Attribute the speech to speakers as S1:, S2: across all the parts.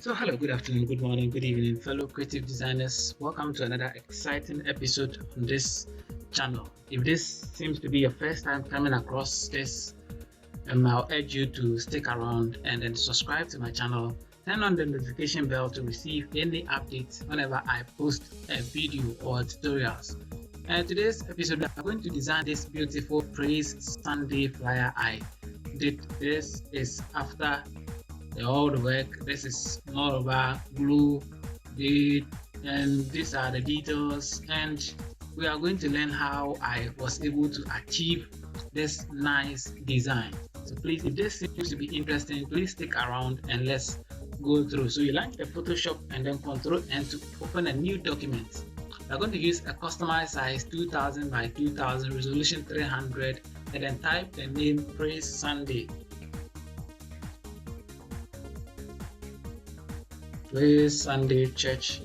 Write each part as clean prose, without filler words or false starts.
S1: So, hello, good afternoon, good morning, good evening, fellow creative designers. Welcome to another exciting episode on this channel. If this seems to be your first time coming across this, I'll urge you to stick around and then subscribe to my channel. Turn on the notification bell to receive any updates whenever I post a video or tutorials. And today's episode, we are going to design this beautiful Praise Sunday flyer I did. This is after all the work. This is more about glue, bead, and these are the details. And we are going to learn how I was able to achieve this nice design. So please, if this seems to be interesting, please stick around and let's go through. So you launch the Photoshop and then Control N to open a new document. We're going to use a customized size 2000 by 2000, resolution 300, and then type the name Praise Sunday. Praise Sunday Church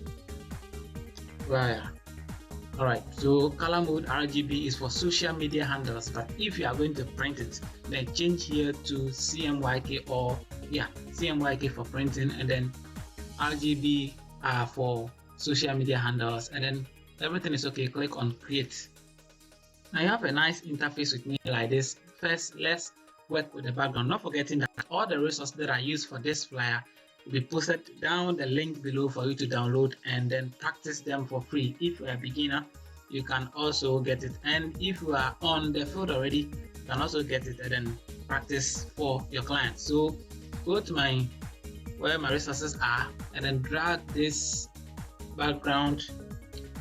S1: flyer. Alright, so color mode RGB is for social media handles, but if you are going to print it, then change here to CMYK or CMYK for printing, and then RGB for social media handles, and then everything is okay. Click on create. Now you have a nice interface with me like this. First, let's work with the background, not forgetting that all the resources that I use for this flyer will be posted down the link below for you to download and then practice them for free. If you are a beginner, you can also get it, and if you are on the field already, you can also get it and then practice for your clients. So go to where my resources are and then drag this background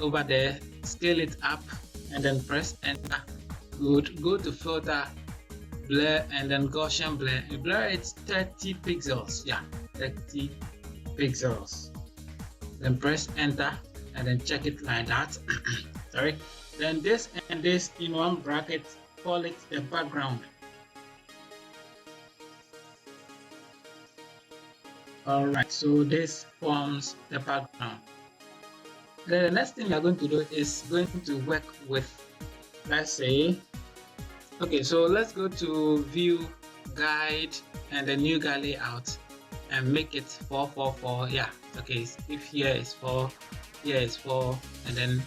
S1: over there, scale it up, and then press enter. Good. Go to filter, blur, and then Gaussian blur. You blur it 30 pixels. 30 pixels. Then press enter and then check it like that. Sorry. Then this and this in one bracket, call it the background. Alright, so this forms the background. Then the next thing we are going to do is going to work with, let's say, okay, so let's go to view, guide, and the new guide layout and make it 444. Okay, if here is 4, here is 4, and then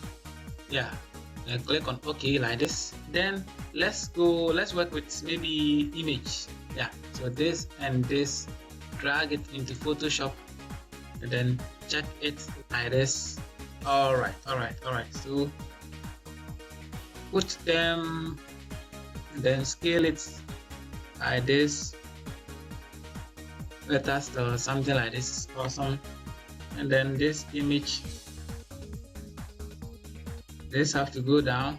S1: and click on OK like this. Then let's work with maybe image. So this and this, drag it into Photoshop and then check it like this. Alright, so put them and then scale it like this, better still, something like this is awesome. And then this image, this have to go down,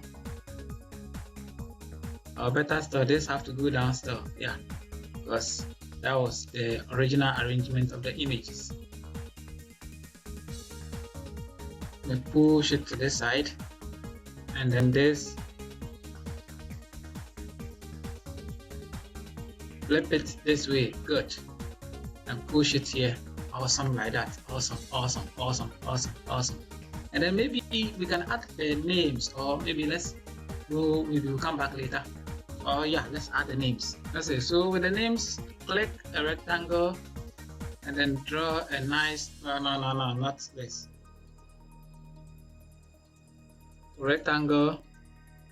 S1: or better still, this have to go down still, because that was the original arrangement of the images. Then push it to this side, and then this, flip it this way, good, and push it here. Awesome, like that. Awesome. And then maybe we can add the names, or maybe we'll come back later. Let's add the names. Let's say, so with the names, click a rectangle and then draw a nice, no, not this. Rectangle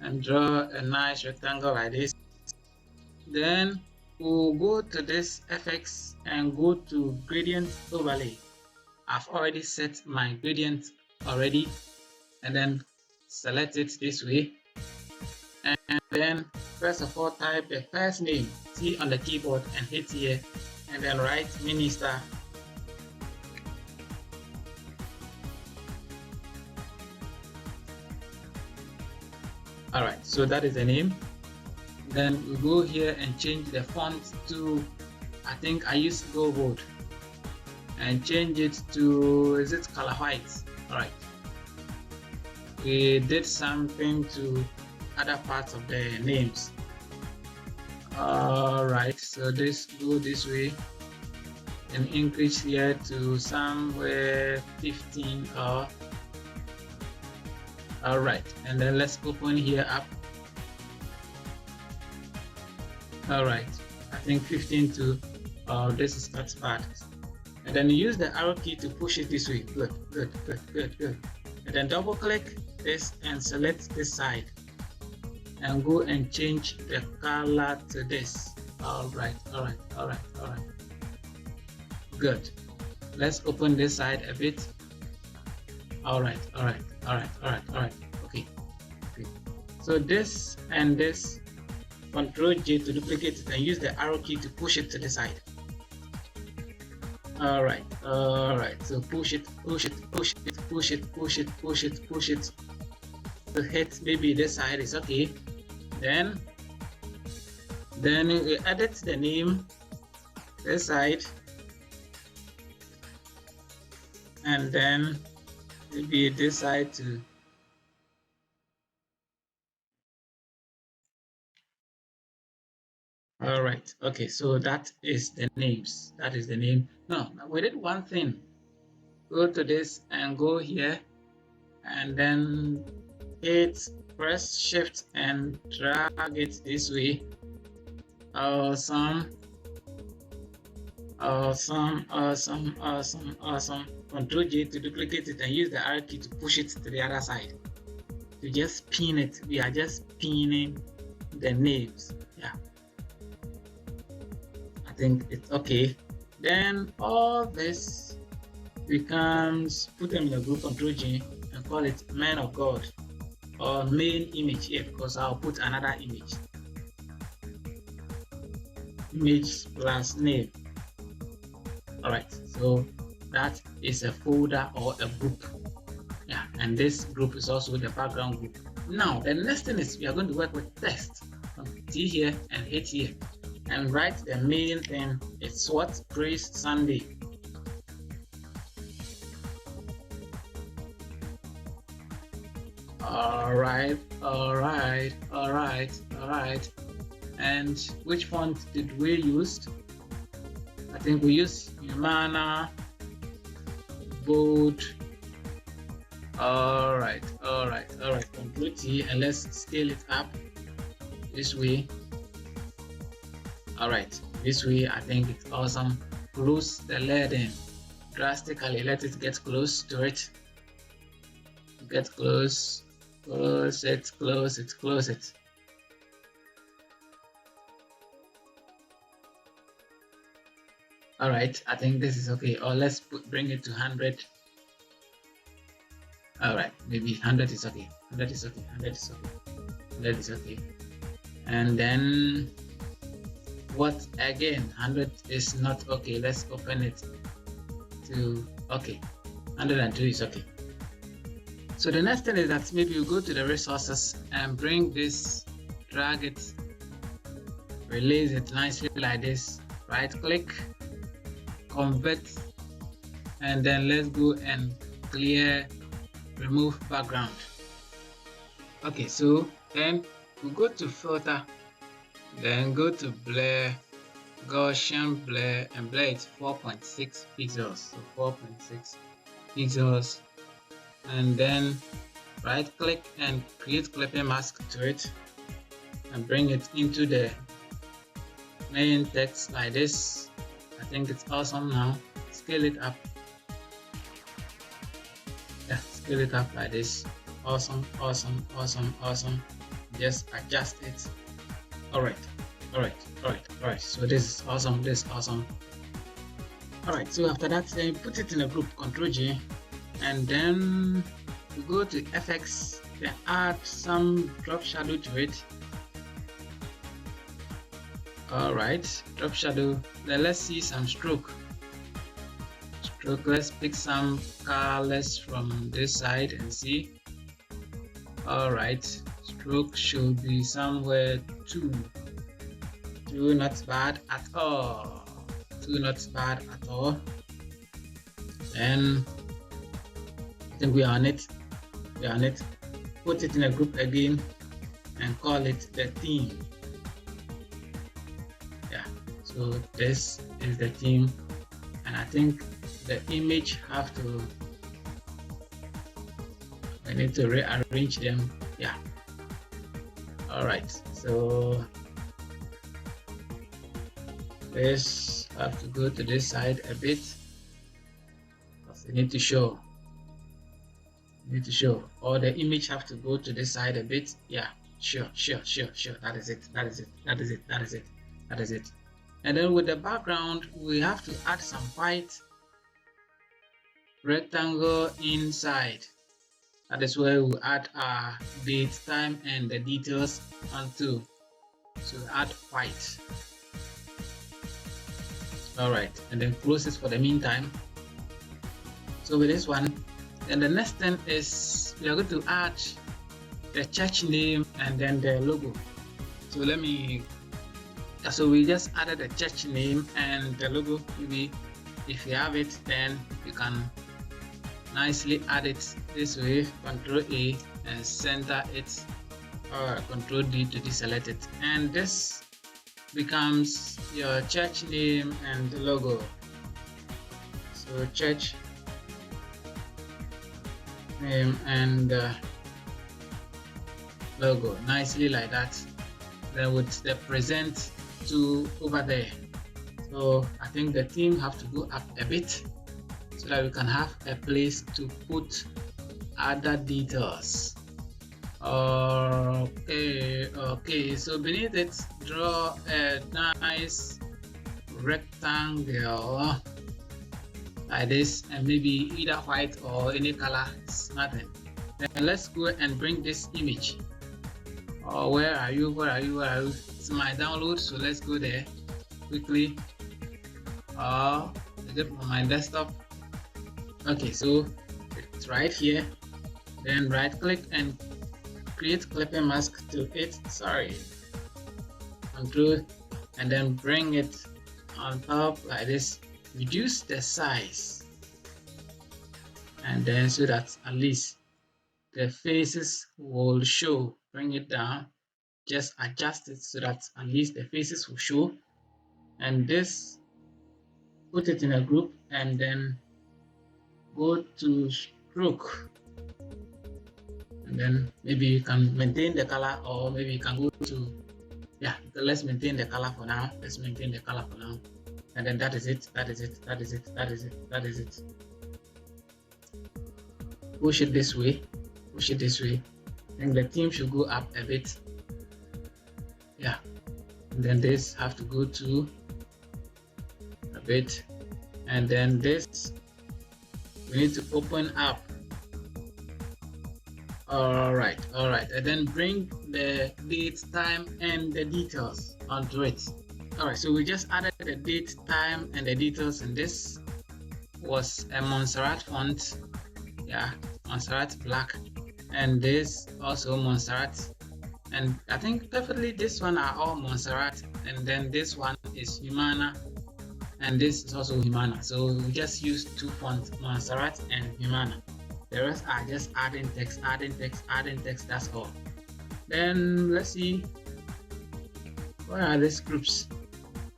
S1: and draw a nice rectangle like this. Then we'll go to this FX and go to gradient overlay. I've already set my gradient already, and then select it this way, and then first of all type the first name, T on the keyboard, and hit here, and then write minister. Alright, so that is the name. Then we go here and change the font to, I think I use Go Bold, and change it to, is it color white? Alright, we did something to other parts of the names. Alright, so this go this way and increase here to somewhere 15 or alright, and then let's open here up. Alright, I think 15 to this is not bad. and then you use the arrow key to push it this way. Good, good, good, good, good. And then double click this and select this side and go and change the color to this. All right, all right, all right, all right. Good. Let's open this side a bit. All right, all right, all right, all right, all right. Okay, okay. So this and this, Control J to duplicate it and use the arrow key to push it to the side. All right, all right. So push it, push it, push it, push it, push it, push it, push it. To hit maybe this side is okay. Then we edit the name this side, and then maybe this side too. All right, okay, so that is the names. That is the name. No, we did one thing. Go to this and go here, and then press shift and drag it this way. Awesome. Awesome, awesome, awesome, awesome. Control J to duplicate it and use the arrow key to push it to the other side. To just pin it. We are just pinning the names. Yeah. I think it's okay. Then all this becomes, put them in a group, Control J, and call it Man of God or main image here, because I'll put another image. Image plus name. All right, so that is a folder or a group. Yeah, and this group is also the background group. Now, the next thing is we are going to work with text. T here and hit here and write the main thing. It's what? Praise Sunday. All right, all right, all right, all right. And which font did we use? I think we use Humana, bold. All right, all right, all right. Control T and let's scale it up this way. All right, this way I think it's awesome. Close the leading drastically. Let it get close to it. Get close. Close it, close it, close it. All right, I think this is okay. Or let's bring it to 100. All right, maybe 100 is okay. 100 is okay. 100 is okay. 100 is okay. And then what again? 100 is not okay. Let's open it to okay. 102 is okay. So the next thing is that maybe you go to the resources and bring this, drag it, release it nicely like this. Right click, convert, and then let's go and clear, remove background. Okay, so then we go to filter, then go to blur, Gaussian blur, and blur it 4.6 pixels. So 4.6 pixels, and then right click and create clipping mask to it and bring it into the main text like this. I think it's awesome now. Scale it up. Yeah, scale it up like this. Awesome, awesome, awesome, awesome. Just adjust it. All right, all right, all right, all right. So this is awesome. This is awesome. All right. So after that, then put it in a group. Control J, and then we go to FX. Then add some drop shadow to it. All right, drop shadow. Then let's see some stroke. Let's pick some colors from this side and see. All right, stroke should be somewhere 2. 2, not bad at all. 2, not bad at all. And I think we are on it. We are on it. Put it in a group again and call it the theme. Yeah, so this is the theme, and I think the image have to, we need to rearrange them. Yeah. All right, so this have to go to this side a bit. You need to show. Or the image have to go to this side a bit. Yeah, sure. That is it. And then with the background, we have to add some white rectangle inside. That is where we add our date, time, and the details onto. So add white. All right, and then close it for the meantime. So with this one, then the next thing is we are going to add the church name and then the logo. So so we just added the church name and the logo. Maybe if you have it, then you can nicely add it this way. Control A and center it, or Control D to deselect it, and this becomes your church name and the logo. So church name and logo, nicely like that. Then with the present to over there. So I think the theme have to go up a bit so that we can have a place to put other details. Okay, so beneath it, draw a nice rectangle like this, and maybe either white or any color, it's nothing. Then let's go and bring this image. Oh, where are you? It's my download, so let's go there quickly. Is it on my desktop? Okay, so it's right here. Then right click and create clipping mask to it. Control, and then bring it on top like this. Reduce the size, and then so that at least the faces will show. Bring it down, just adjust it so that at least the faces will show. And this, put it in a group, and then go to stroke, and then maybe you can maintain the color, or maybe you can go to, yeah, let's maintain the color for now. And then that is it. Push it this way. And the theme should go up a bit. Yeah. And then this have to go to a bit. And then this, we need to open up. All right. And then bring the date, time, and the details onto it. All right, so we just added the date, time, and the details, and this was a Montserrat font. Yeah, Montserrat black, and this also Montserrat, and I think perfectly this one are all Montserrat, and then this one is Humana, and this is also Humana. So we just use two fonts, Montserrat and Humana. The rest are just adding text, that's all. Then let's see, where are these groups?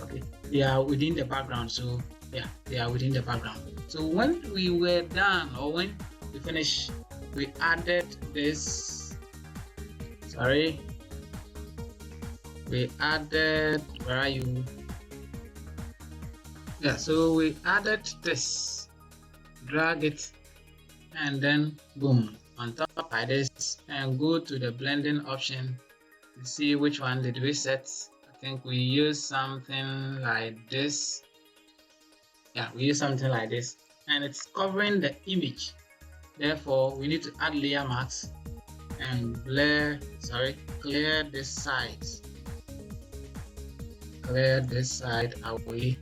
S1: Okay, they are within the background. So yeah, they are within the background. So when we were done, or when we finished, we added this. We added, where are you? Yeah, so we added this, drag it, and then boom, on top like this, and go to the blending option to see which one did we set. I think we use something like this. Yeah, we use something like this, and it's covering the image. Therefore, we need to add layer marks and clear this side. Clear this side away.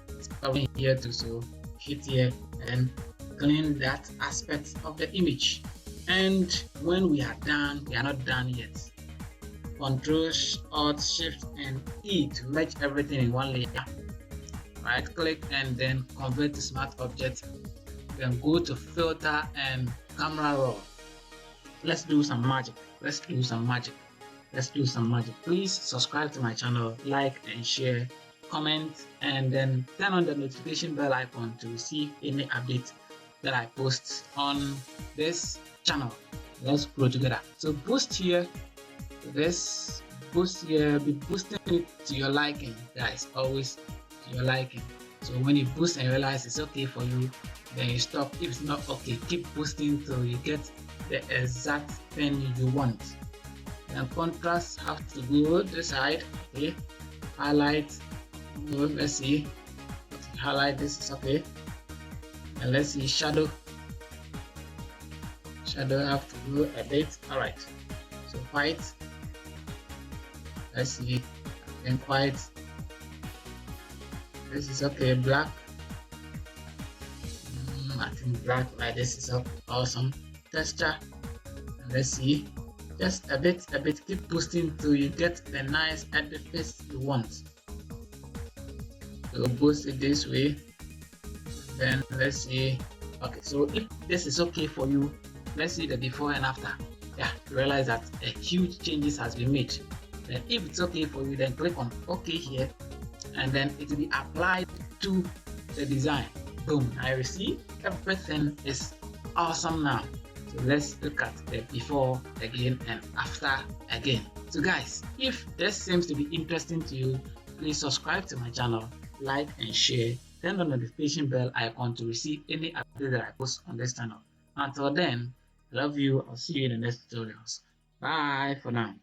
S1: It's covering here too, so hit here and clean that aspect of the image. And when we are done, we are not done yet. Control, Alt, Shift, and E to merge everything in one layer. Right click and then convert to Smart Object. Then go to Filter and Camera Raw. Let's do some magic. Please subscribe to my channel, like and share, comment, and then turn on the notification bell icon to receive any update that I post on this channel. Let's grow together. So boost here. Be boosting it to your liking, guys. Always to your liking. So when you boost and realize it's okay for you, then you stop. If it's not okay, keep boosting till you get the exact thing you want. And contrast have to go this side. Okay, highlight. Let's see. Highlight this is okay. And let's see shadow. Shadow have to go a bit. All right. So white. Let's see. And white. This is okay. Black. I think black like this is awesome. Texture. And let's see. Just a bit. Keep boosting till you get the nice edifice you want. So boost it this way. Then let's see. Okay, so if this is okay for you, let's see the before and after. Yeah, you realize that a huge changes has been made. Then if it's okay for you, then click on OK here, and then it will be applied to the design. Boom, I see everything is awesome now. So let's look at the before again and after again. So guys, if this seems to be interesting to you, please subscribe to my channel, like and share, turn on the notification bell icon to receive any update that I post on this channel. Until then, I love you. I'll see you in the next tutorials. Bye for now.